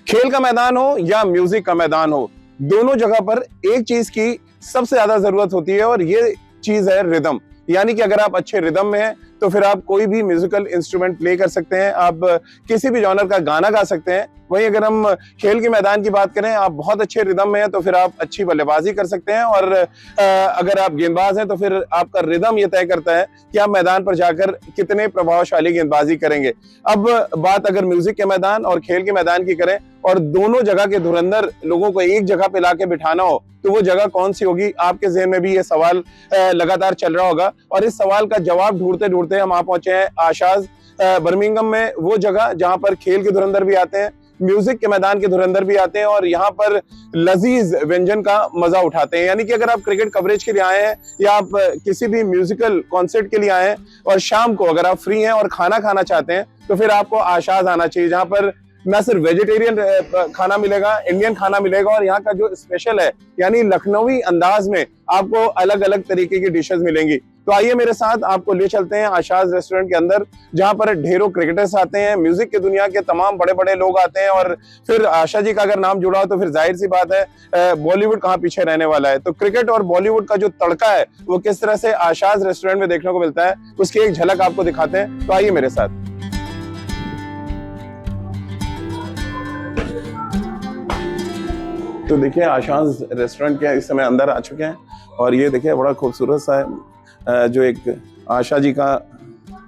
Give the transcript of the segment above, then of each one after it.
खेल का मैदान हो या म्यूजिक का मैदान हो, दोनों जगह पर एक चीज की सबसे ज्यादा जरूरत होती है और ये चीज है रिदम। यानी कि अगर आप अच्छे रिदम में हैं तो फिर आप कोई भी म्यूजिकल इंस्ट्रूमेंट प्ले कर सकते हैं, आप किसी भी जॉनर का गाना गा सकते हैं। वहीं अगर हम खेल के मैदान की बात करें, आप बहुत अच्छे रिदम में हैं तो फिर आप अच्छी बल्लेबाजी कर सकते हैं, और अगर आप गेंदबाज हैं तो फिर आपका रिदम ये तय करता है कि आप मैदान पर जाकर कितने प्रभावशाली गेंदबाजी करेंगे। अब बात अगर म्यूजिक के मैदान और खेल के मैदान की करें और दोनों जगह के धुरंधर लोगों को एक जगह पे लाके बिठाना हो तो वो जगह कौन सी होगी? आपके ज़हन में भी ये सवाल लगातार चल रहा होगा, और इस सवाल का जवाब ढूंढते ढूंढते हम आ पहुंचे हैं आशाज बर्मिंघम में, वो जगह जहां पर खेल के धुरंधर भी आते हैं, म्यूजिक के मैदान के धुरंधर भी आते हैं और यहाँ पर लजीज व्यंजन का मजा उठाते हैं। यानी कि अगर आप क्रिकेट कवरेज के लिए आए हैं या आप किसी भी म्यूजिकल कॉन्सर्ट के लिए आए हैं और शाम को अगर आप फ्री हैं और खाना खाना चाहते हैं तो फिर आपको आशाज आना चाहिए, जहां पर न सिर्फ वेजिटेरियन खाना मिलेगा, इंडियन खाना मिलेगा, और यहाँ का जो स्पेशल है यानी लखनवी अंदाज में आपको अलग अलग तरीके की डिशेस मिलेंगी। तो आइए मेरे साथ आपको ले चलते हैं आशाज रेस्टोरेंट के अंदर, जहां पर ढेरों क्रिकेटर्स आते हैं, म्यूजिक की दुनिया के तमाम बड़े बड़े लोग आते हैं, और फिर आशा जी का अगर नाम जुड़ा हो तो फिर जाहिर सी बात है बॉलीवुड कहाँ पीछे रहने वाला है। तो क्रिकेट और बॉलीवुड का जो तड़का है वो किस तरह से आशाज रेस्टोरेंट में देखने को मिलता है, उसकी एक झलक आपको दिखाते हैं। तो आइए मेरे साथ। तो देखिए आशाज रेस्टोरेंट के इस समय अंदर आ चुके हैं, और ये देखिए बड़ा खूबसूरत सा है जो एक आशा जी का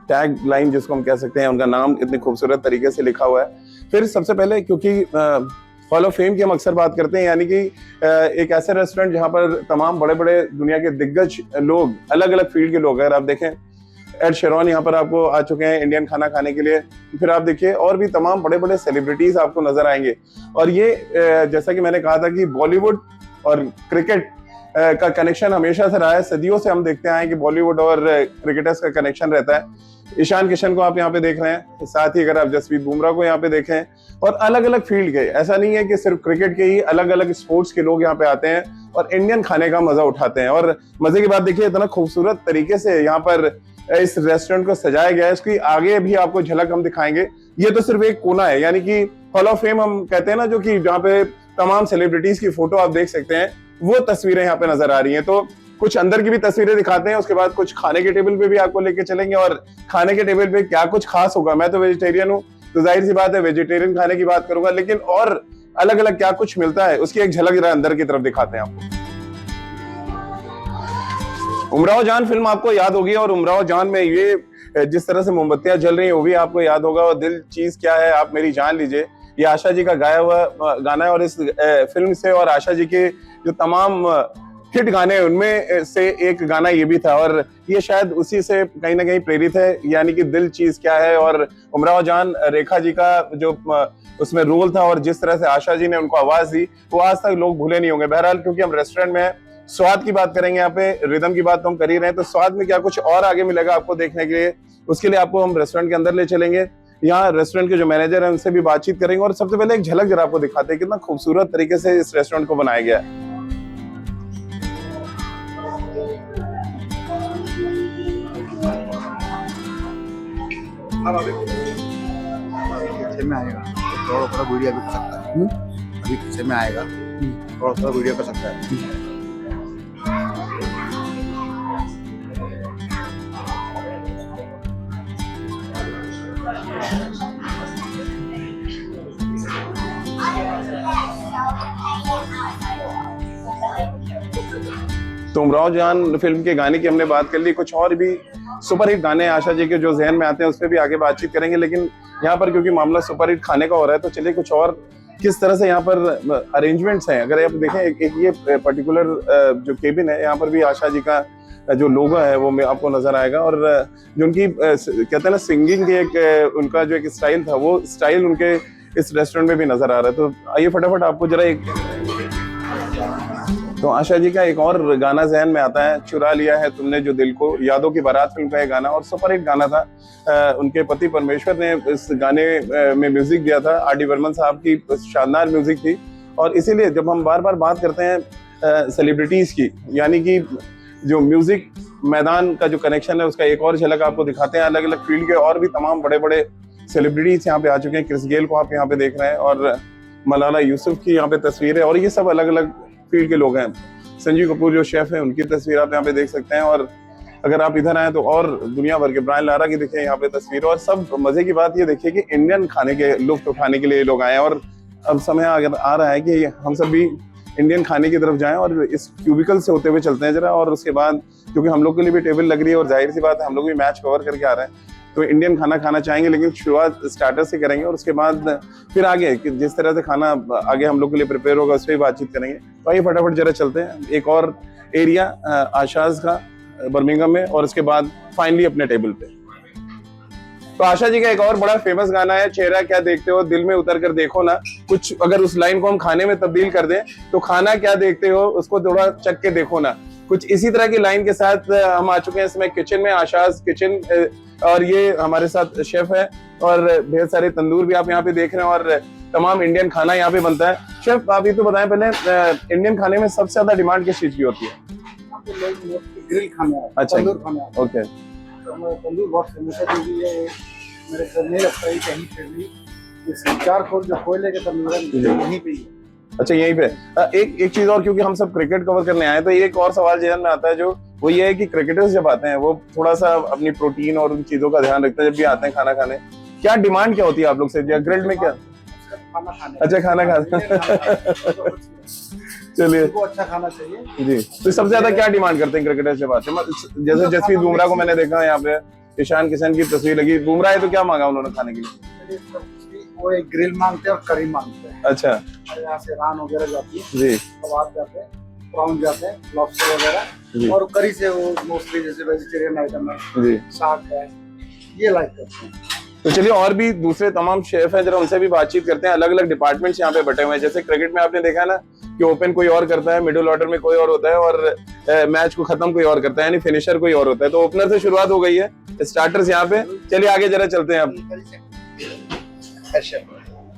टैग लाइन जिसको हम कह सकते हैं, उनका नाम इतनी खूबसूरत तरीके से लिखा हुआ है। फिर सबसे पहले क्योंकि हॉल ऑफ फेम की हम अक्सर बात करते हैं, यानी कि एक ऐसे रेस्टोरेंट जहां पर तमाम बड़े बड़े दुनिया के दिग्गज लोग, अलग अलग फील्ड के लोग, अगर आप देखें एड शेरॉन यहाँ पर आपको आ चुके हैं इंडियन खाना खाने के लिए, फिर आप देखिए और भी तमाम बड़े बड़े सेलिब्रिटीज आपको नजर आएंगे। और ये जैसा कि मैंने कहा था कि बॉलीवुड और क्रिकेट का कनेक्शन हमेशा से रहा है, सदियों से हम देखते आए कि बॉलीवुड और क्रिकेटर्स का कनेक्शन रहता है। ईशान किशन को आप यहाँ पे देख रहे हैं, साथ ही अगर आप जसप्रीत बुमराह को यहाँ पे देखें, और अलग अलग फील्ड के, ऐसा नहीं है कि सिर्फ क्रिकेट के ही, अलग अलग स्पोर्ट्स के लोग यहाँ पे आते हैं और इंडियन खाने का मजा उठाते हैं। और मजे की बात देखिए, इतना खूबसूरत तरीके से यहाँ पर इस रेस्टोरेंट को सजाया गया है, इसकी आगे भी आपको झलक हम दिखाएंगे। ये तो सिर्फ एक कोना है, यानी कि हॉल ऑफ फेम हम कहते हैं ना, जो कि जहाँ पे तमाम सेलिब्रिटीज की फोटो आप देख सकते हैं, वो तस्वीरें यहाँ पे नजर आ रही हैं। तो कुछ अंदर की भी तस्वीरें दिखाते हैं, उसके बाद कुछ खाने के टेबल पे भी आपको लेके चलेंगे, और खाने के टेबल पे क्या कुछ खास होगा। मैं तो वेजिटेरियन हूँ तो जाहिर सी बात है वेजिटेरियन खाने की बात करूंगा, लेकिन और अलग अलग क्या कुछ मिलता है उसकी एक झलक जरा अंदर की तरफ दिखाते हैं आपको। उमराव जान फिल्म आपको याद होगी, और उमराव जान में ये जिस तरह से मोमबत्तियां जल रही हैं वो भी आपको याद होगा, और दिल चीज क्या है आप मेरी जान लीजिए, ये आशा जी का गाया हुआ गाना है। और इस फिल्म से और आशा जी के जो तमाम हिट गाने उनमें से एक गाना ये भी था, और ये शायद उसी से कहीं ना कहीं प्रेरित है, यानी कि दिल चीज क्या है। और उमराव जान रेखा जी का जो उसमें रोल था और जिस तरह से आशा जी ने उनको आवाज दी, वो आज तक लोग भूले नहीं होंगे। बहरहाल क्योंकि हम रेस्टोरेंट में हैं, स्वाद की बात करेंगे, यहाँ पे रिदम की बात तो हम कर ही रहे हैं, तो स्वाद में क्या कुछ और आगे मिलेगा आपको देखने के लिए, उसके लिए आपको हम रेस्टोरेंट के अंदर ले चलेंगे। यहाँ रेस्टोरेंट के जो मैनेजर हैं उनसे भी बातचीत करेंगे, और सबसे पहले एक झलक जरा आपको दिखाते हैं कितना खूबसूरत तरीके से इस रेस्टोरेंट को बनाया गया है। में आएगा थोड़ा थोड़ा वीडियो भी कर सकता है, अभी पीछे में आएगा थोड़ा थोड़ा वीडियो कर सकता है। तो उमराव जान फिल्म के गाने की हमने बात कर ली, कुछ और भी सुपर हिट गाने आशा जी के जो जहन में आते हैं उस पर भी आगे बातचीत करेंगे, लेकिन यहाँ पर क्योंकि मामला सुपर हिट खाने का हो रहा है तो चलिए कुछ और किस तरह से यहाँ पर अरेंजमेंट्स हैं। अगर आप देखें एक ये पर्टिकुलर जो केबिन है, यहाँ पर भी आशा जी का जो लोगो है वो आपको नजर आएगा, और जो उनकी कहते हैं ना सिंगिंग की एक उनका जो एक स्टाइल था, वो स्टाइल उनके इस रेस्टोरेंट में भी नजर आ रहा है। तो आइए फटाफट आपको जरा एक, तो आशा जी का एक और गाना जहन में आता है, चुरा लिया है तुमने जो दिल को, यादों की बारात फिल्म का ये गाना, और सुपर हिट गाना था। उनके पति परमेश्वर ने इस गाने में म्यूजिक दिया था, आर डी बर्मन साहब की शानदार म्यूजिक थी। और इसीलिए जब हम बार बार बात करते हैं सेलिब्रिटीज की, यानी कि जो म्यूजिक मैदान का जो कनेक्शन है उसका एक और झलक आपको दिखाते हैं। अलग अलग फील्ड के और भी तमाम बड़े बड़े सेलिब्रिटीज यहाँ पे आ चुके हैं। क्रिस गेल को आप यहाँ पे देख रहे हैं, और मलाला यूसुफ की यहाँ पे तस्वीर है, और ये सब अलग अलग फील्ड के लोग हैं। संजीव कपूर जो शेफ है उनकी तस्वीर आप यहाँ पे देख सकते हैं, और अगर आप इधर आए तो और दुनिया भर के ब्रायन लारा की देखिए यहाँ पे तस्वीर। और सब मजे की बात ये देखिए कि इंडियन खाने के लुत्फ उठाने के लिए लोग आए हैं, और अब समय अगर आ रहा है कि हम सब भी इंडियन खाने की तरफ जाएं और इस क्यूबिकल से होते हुए चलते हैं जरा। और उसके बाद क्योंकि हम लोग के लिए भी टेबल लग रही है और जाहिर सी बात है हम लोग भी मैच कवर करके आ रहे हैं, तो इंडियन खाना खाना चाहेंगे, लेकिन शुरुआत स्टार्टर से करेंगे और उसके बाद फिर आगे कि जिस तरह से खाना आगे हम लोग के लिए प्रिपेयर होगा उस पर बातचीत करेंगे। तो आइए फटाफट जरा चलते हैं एक और एरिया आशाज का बर्मिंघम में, और उसके बाद फाइनली अपने टेबल पे। तो आशा जी का एक और बड़ा फेमस गाना है, चेहरा क्या देखते हो दिल में उतर कर देखो ना। कुछ अगर उस लाइन को हम खाने में तब्दील कर दें तो खाना क्या देखते हो उसको थोड़ा चख के देखो ना। कुछ इसी तरह की लाइन के साथ हम आ चुके हैं इसमें किचन में, आशाज किचन, और ये हमारे साथ शेफ है और ढेर सारे तंदूर भी आप यहाँ पे देख रहे हैं, और तमाम इंडियन खाना यहाँ पे बनता है। शेफ आप ये तो बताएं पहले, इंडियन खाने में सबसे ज्यादा डिमांड किस चीज की होती है? ग्रिल खाना, अच्छा, तंदूर खाना। ओके। तो हमारा तंदूर बहुत फेमस है, क्योंकि ये मेरे को नहीं लगता है कहीं पे भी चार खोल जो कोयले के तंदूर है यहीं पे ही है। अच्छा, यहीं पे। एक चीज और, क्योंकि हम सब क्रिकेट कवर करने आए तो एक और सवाल जहन में आता है, जो वो ये है कि क्रिकेटर्स जब आते हैं वो थोड़ा सा अपनी प्रोटीन और उन चीजों का ध्यान रखते हैं जब भी आते हैं खाना खाने। क्या डिमांड क्या होती है आप लोग से ग्रिल्ड में? क्या खाना खाने, अच्छा खाना खाना चलिए, उनको अच्छा खाना चाहिए जी। तो सबसे ज्यादा क्या डिमांड करते हैं क्रिकेटर्स जब आते हैं? जैसे जसप्रीत बुमराह को मैंने देखा यहाँ पे, ईशान किशन की तस्वीर लगी, बुमराह है तो क्या मांगा उन्होंने खाने के लिए? वो एक ग्रिल मांगते हैं और करी मांगते हैं। अच्छा, यहाँ से रान वगैरह जाती है जी, कबाब जाते हैं, प्राउन जाते हैं, लॉबस्टर वगैरह, और करी से वो मोस्टली जैसे वेजिटेरियन आइटम है जी, साग है, ये लाइक करते हैं। तो चलिए और भी दूसरे तमाम शेफ हैं जरा उनसे भी बातचीत करते हैं। अलग अलग डिपार्टमेंट्स यहाँ पे बटे हुए हैं। जैसे क्रिकेट में आपने देखा है ना कि ओपन कोई और करता है, मिडिल ऑर्डर में कोई और होता है, और मैच को खत्म कोई और करता है, यानी फिनिशर कोई और होता है। तो ओपनर से शुरुआत हो गई है, स्टार्टर्स यहाँ पे। चलिए आगे जरा चलते हैं। अब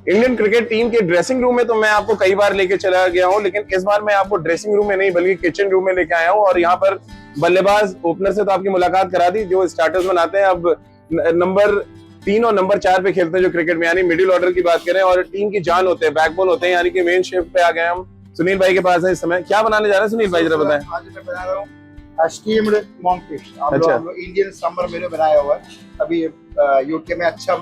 इंडियन क्रिकेट टीम के ड्रेसिंग रूम में तो मैं आपको कई बार लेके चला गया हूँ, लेकिन इस बार मैं आपको ड्रेसिंग रूम में नहीं बल्कि किचन रूम में लेके आया हूँ। और यहाँ पर बल्लेबाज ओपनर से तो आपकी मुलाकात करा दी, जो स्टार्टर्स बनाते हैं अब नंबर 3 और नंबर 4 पे खेलते हैं जो क्रिकेट में, यानी मिडिल ऑर्डर की बात करें और टीम की जान होते हैं, बैकबोन होते हैं, यानी कि मेन शेफ पे आ गए हम। सुनील भाई के पास है इस समय। क्या बनाने जा रहे हैं सुनील भाई, जरा बताएं। आज मैं बना रहा हूँ स्टीम्ड मॉन्क फिश। अच्छा, हम लोग इंडियन समर मेन्यू बनाया हुआ है। अभी यूके में अच्छा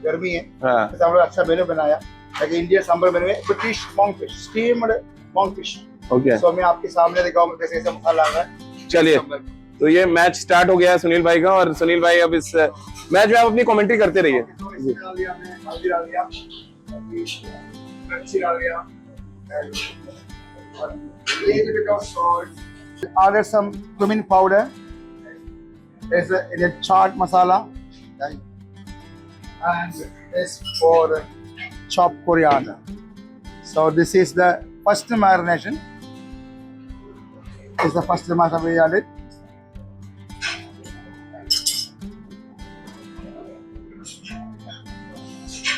गर्मी है, तो हम लोग अच्छा मेन्यू बनाया, लेकिन इंडियन समर मेन्यू में British monk fish, steamed monk fish. Okay, तो मैं आपके सामने दिखाऊंगा कैसे कैसे मसाला आ रहा है। चलिए, तो ये मैच स्टार्ट हो गया है सुनील भाई का, और सुनील भाई अब इस मैच में आप अपनी कमेंट्री करते रहिए। Add some cumin powder. There's a chaat masala, and this for chopped coriander. So this is the first marination. This is the first marination we added.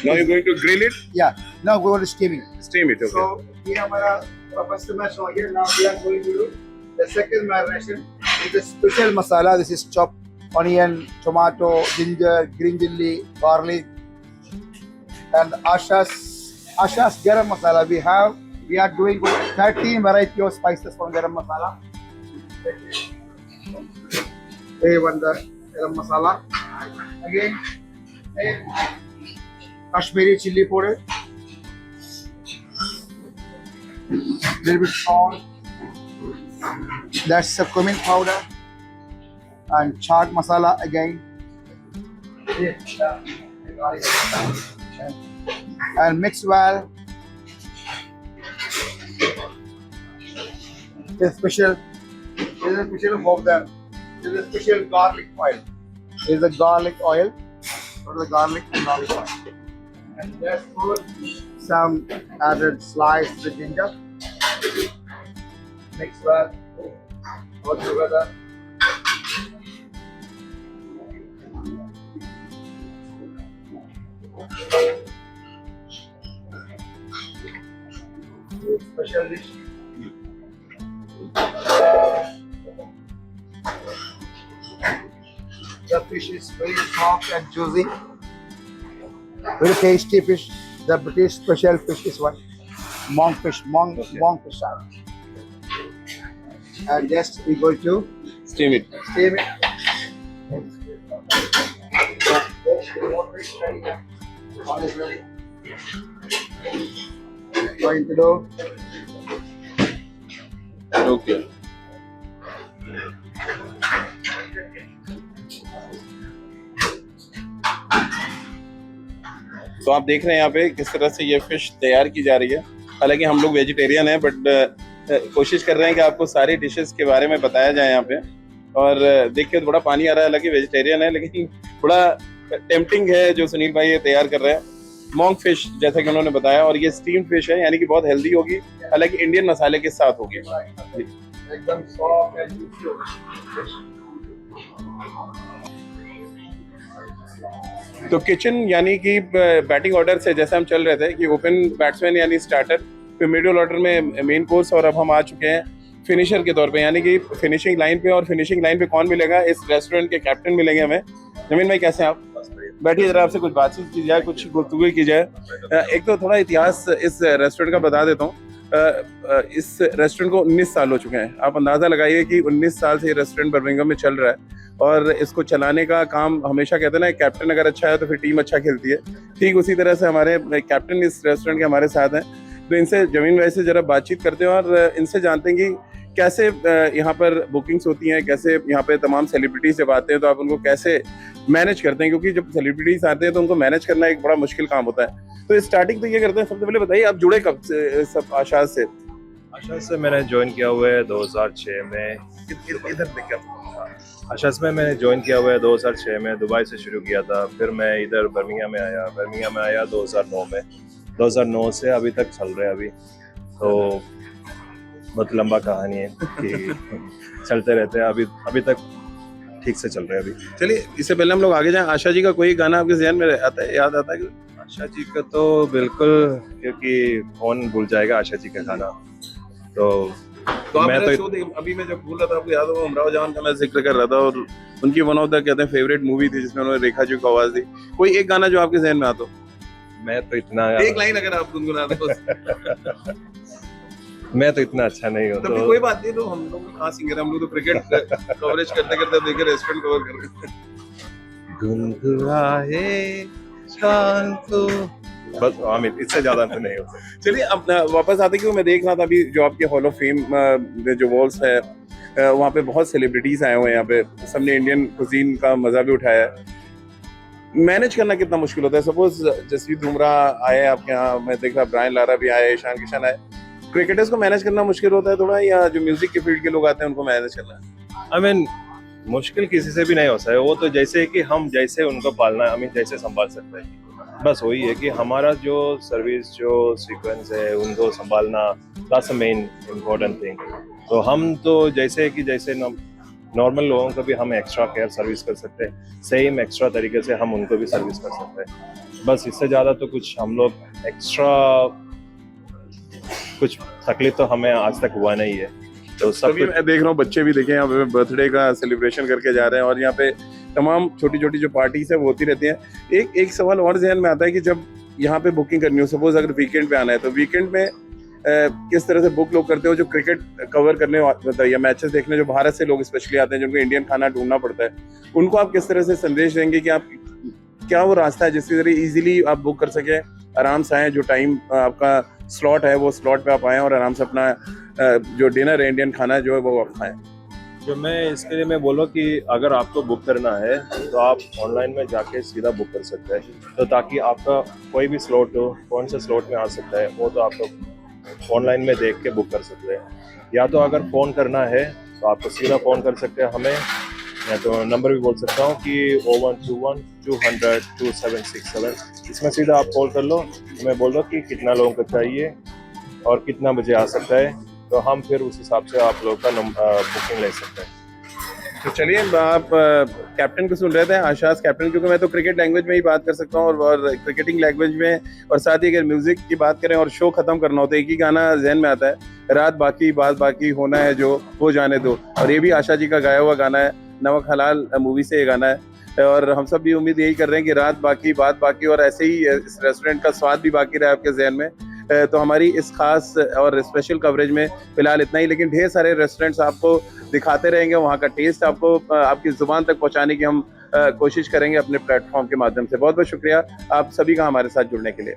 Now you're going to grill it? Yeah. Now we're going to steam it. Steam it, okay. So ये हमारा first marination हो गया. Now we are going to do the second marination. It's a special masala. This is chopped onion, tomato, ginger, green chilli, garlic, and Asha's garam masala. We are doing 13 variety of spices from garam masala. Hey, one the garam masala. Again, Kashmiri chili powder, little bit salt. That's the cumin powder and chaat masala again. And mix well. This special of them. This is a special garlic oil. This is a garlic oil. What is the garlic and garlic oil? And let's put some added sliced ginger. Mix well. All together. Special dish. The fish is very soft and juicy. Very tasty fish. The British special fish is one. Monk fish, monk fish salad. And just we go to steam it. steam it. Water is ready now. All is ready. Going to do. Okay, तो आप देख रहे हैं यहाँ पे किस तरह से ये फिश तैयार की जा रही है। हालांकि हम लोग वेजिटेरियन हैं, बट कोशिश कर रहे हैं कि आपको सारी डिशेस के बारे में बताया जाए यहाँ पे। और देख के तो बड़ा पानी आ रहा है, हालांकि वेजिटेरियन है लेकिन बड़ा टेम्पटिंग है जो सुनील भाई ये तैयार कर रहे हैं। मॉन्क फिश जैसा कि उन्होंने बताया, और ये स्टीम फिश है, यानी कि बहुत हेल्दी होगी, हालांकि इंडियन मसाले के साथ होगी। एकदम soft and juicy होगा। तो किचन यानी कि बैटिंग ऑर्डर से जैसे हम चल रहे थे कि ओपन बैट्समैन यानी स्टार्टर, फिर मिडिल ऑर्डर में मेन कोर्स, और अब हम आ चुके हैं फिनिशर के तौर पे, यानी कि फिनिशिंग लाइन पे। और फिनिशिंग लाइन पे कौन मिलेगा? इस रेस्टोरेंट के कैप्टन मिलेंगे हमें। जमीन भाई कैसे हैं आप? बैठिए जरा, आपसे कुछ बातचीत की जाए, कुछ गुफ्तगू की जाए। एक तो थोड़ा इतिहास इस रेस्टोरेंट का बता देता हूँ। इस रेस्टोरेंट को 19 साल हो चुके हैं। आप अंदाज़ा लगाइए कि 19 साल से ये रेस्टोरेंट बर्मिंघम में चल रहा है, और इसको चलाने का काम, हमेशा कहते हैं ना, कैप्टन अगर अच्छा है तो फिर टीम अच्छा खेलती है। ठीक उसी तरह से हमारे कैप्टन इस रेस्टोरेंट के हमारे साथ हैं। तो इनसे जमीन भाई से जरा बातचीत करते हैं और इनसे जानते हैं कि कैसे यहाँ पर बुकिंग्स होती हैं, कैसे यहाँ पे तमाम सेलिब्रिटीज जब आते हैं तो आप उनको कैसे मैनेज करते हैं, क्योंकि जब सेलिब्रिटीज आते हैं तो उनको मैनेज करना एक बड़ा मुश्किल काम होता है। तो स्टार्टिंग तो ये करते हैं, सबसे पहले बताइए आप जुड़े कब से सब आशाज से? आशाज से मैंने ज्वाइन किया हुआ है 2006 में। इधर देखिए, आशाज में मैंने ज्वाइन किया हुआ है 2006 में, दुबई से शुरू किया था। फिर मैं इधर बर्मिंघम में आया, 2009 में। 2009 से अभी तक चल रहा है अभी। तो बहुत लंबा कहानी है कि चलते रहते हैं, अभी तक ठीक से चल रहे हैं अभी। चलिए इससे पहले हम लोग आगे जाएं, आशा जी का कोई गाना आपके ज़हन में आता है, याद आता है? आशा जी का तो बिल्कुल, क्योंकि कौन भूल जाएगा आशा जी का गाना। तो आप मैं मेरा शो अभी मैं जब भूल रहा था, आपको याद होगा उमराव जान का मैं जिक्र कर रहा था, और उनकी वन ऑफ द कहते हैं फेवरेट मूवी थी जिसमें उन्होंने रेखा जी को आवाज दी। कोई एक गाना जो आपके जहन में आता हो? मैं तो इतना, एक लाइन अगर आप गुनगुना दो। मैं तो इतना अच्छा नहीं हूँ। तो कोई बात नहीं, तो हम लोग कहाँ सिंगर, हम लोग तो क्रिकेट कवरेज करते करते देखे रेस्टोरेंट कवर कर रहे हैं। गुनगुनाए शान को, बस अमित, इससे ज्यादा तो नहीं होता। चलिए अब वापस आते कि मैं देख रहा था अभी जो आपके हॉल ऑफ फेम जो वॉल्स है, वहाँ पे बहुत सेलिब्रिटीज आए हुए हैं। यहाँ पे सबने इंडियन कुजीन का मजा भी उठाया है। मैनेज करना कितना मुश्किल होता है? सपोज जसप्रीत बुमराह आए आपके यहाँ, मैं देख रहा ब्रायन लारा भी आए, ईशान किशन आए। क्रिकेटर्स को मैनेज करना मुश्किल होता है थोड़ा, या जो म्यूजिक के फील्ड के लोग आते हैं उनको मैनेज करना? आई मीन मुश्किल किसी से भी नहीं होता है, वो तो जैसे कि हम जैसे उनको पालना है, जैसे संभाल सकते हैं, बस वही है कि हमारा जो सर्विस जो सीक्वेंस है उनको संभालना, that's the main important thing. तो हम तो जैसे कि जैसे नॉर्मल लोगों को भी हम एक्स्ट्रा केयर सर्विस कर सकते हैं, सेम एक्स्ट्रा तरीके से हम उनको भी सर्विस कर सकते हैं। बस इससे ज़्यादा तो कुछ हम लोग एक्स्ट्रा कुछ तकलीफ तो हमें आज तक हुआ नहीं है। तो सब मैं देख रहा हूँ बच्चे भी देखे यहाँ पे बर्थडे का सेलिब्रेशन करके जा रहे हैं, और यहाँ पे तमाम छोटी छोटी जो पार्टीज है वो होती रहती हैं। एक सवाल और ज़हन में आता है कि जब यहाँ पे बुकिंग करनी हो, सपोज अगर वीकेंड पे आना है, तो वीकेंड में किस तरह से बुक लोग करते हो? जो क्रिकेट कवर करने या मैचेस देखने जो भारत से लोग स्पेशली आते हैं, जिनको इंडियन खाना ढूंढना पड़ता है, उनको आप किस तरह से संदेश देंगे कि आप क्या वो रास्ता है जिसके जरिए इजीली आप बुक कर सके, आराम से आए, जो टाइम आपका स्लॉट है वो स्लॉट पे आप आए और आराम से अपना जो डिनर है, इंडियन खाना जो है वो आप खाएं? जो मैं इसके लिए मैं बोलूँ कि अगर आपको बुक करना है तो आप ऑनलाइन में जाके सीधा बुक कर सकते हैं, तो ताकि आपका कोई भी स्लॉट हो, कौन से स्लॉट में आ सकता है वो तो आपको ऑनलाइन में देख के बुक कर सकते हैं। या तो अगर फ़ोन करना है तो आपको सीधा फ़ोन कर सकते हैं हमें, या तो नंबर भी बोल सकता हूँ कि 0121-200-2767, इसमें सीधा आप कॉल कर लो, हमें बोल दो कि कितना लोगों को चाहिए और कितना बजे आ सकता है, तो हम फिर उस हिसाब से आप लोग का बुकिंग ले सकते हैं। तो चलिए, आप कैप्टन को सुन रहे थे, आशाज कैप्टन, क्योंकि मैं तो क्रिकेट लैंग्वेज में ही बात कर सकता हूँ और क्रिकेटिंग लैंग्वेज में, और साथ ही अगर म्यूजिक की बात करें और शो खत्म करना हो तो एक ही गाना जहन में आता है, रात बाकी बात बाकी होना है जो हो जाने दो, और ये भी आशा जी का गाया हुआ गाना है, नमक हलाल मूवी से ये गाना है। और हम सब भी उम्मीद यही कर रहे हैं कि रात बाकी बात बाकी और ऐसे ही इस रेस्टोरेंट का स्वाद भी बाकी रहे आपके जहन में। तो हमारी इस खास और स्पेशल कवरेज में फिलहाल इतना ही, लेकिन ढेर सारे रेस्टोरेंट्स आपको दिखाते रहेंगे, वहाँ का टेस्ट आपको आपकी जुबान तक पहुँचाने की हम कोशिश करेंगे अपने प्लेटफॉर्म के माध्यम से। बहुत बहुत शुक्रिया आप सभी का हमारे साथ जुड़ने के लिए।